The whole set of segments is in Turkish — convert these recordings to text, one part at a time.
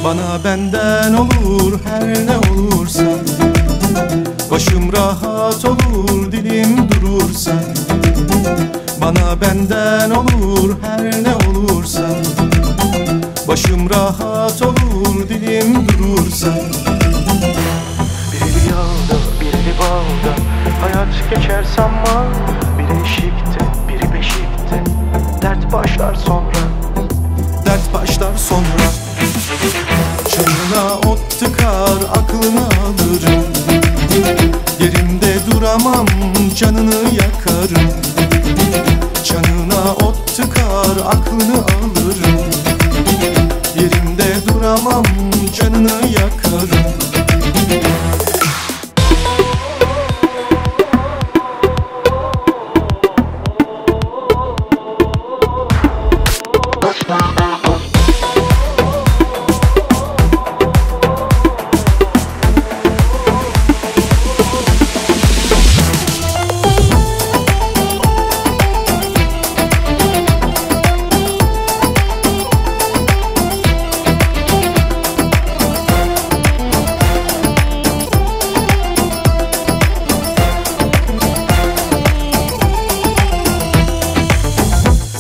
Bana benden olur her ne olursa, başım rahat olur dilim durursa. Bana benden olur her ne olursa, başım rahat olur dilim durursa. Biri yağda, biri balda, hayat geçer sanma. Biri eşikte, biri beşikte, dert başlar sonra. Dert başlar sonra. Çanına ot tıkar aklını alırım, yerimde duramam canını yakarım. Çanına ot tıkar aklını alırım, yerimde duramam canını yakarım.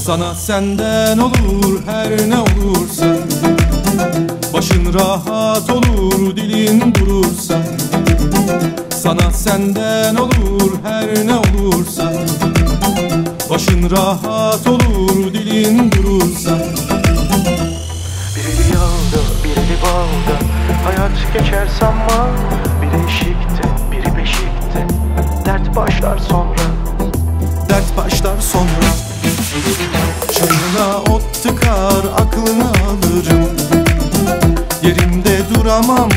Sana senden olur her ne olursa, başın rahat olur dilin durursa. Sana senden olur her ne olursa, başın rahat olur dilin durursa. Biri yağda, biri balda, hayat geçer sanma. Biri eşikte, biri beşikte, dert başlar sonra. Dert başlar sonra. Çanına ot tıkar aklını alırım, yerimde duramam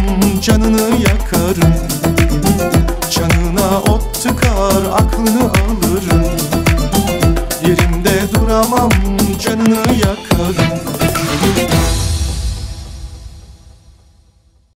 canını yakarım.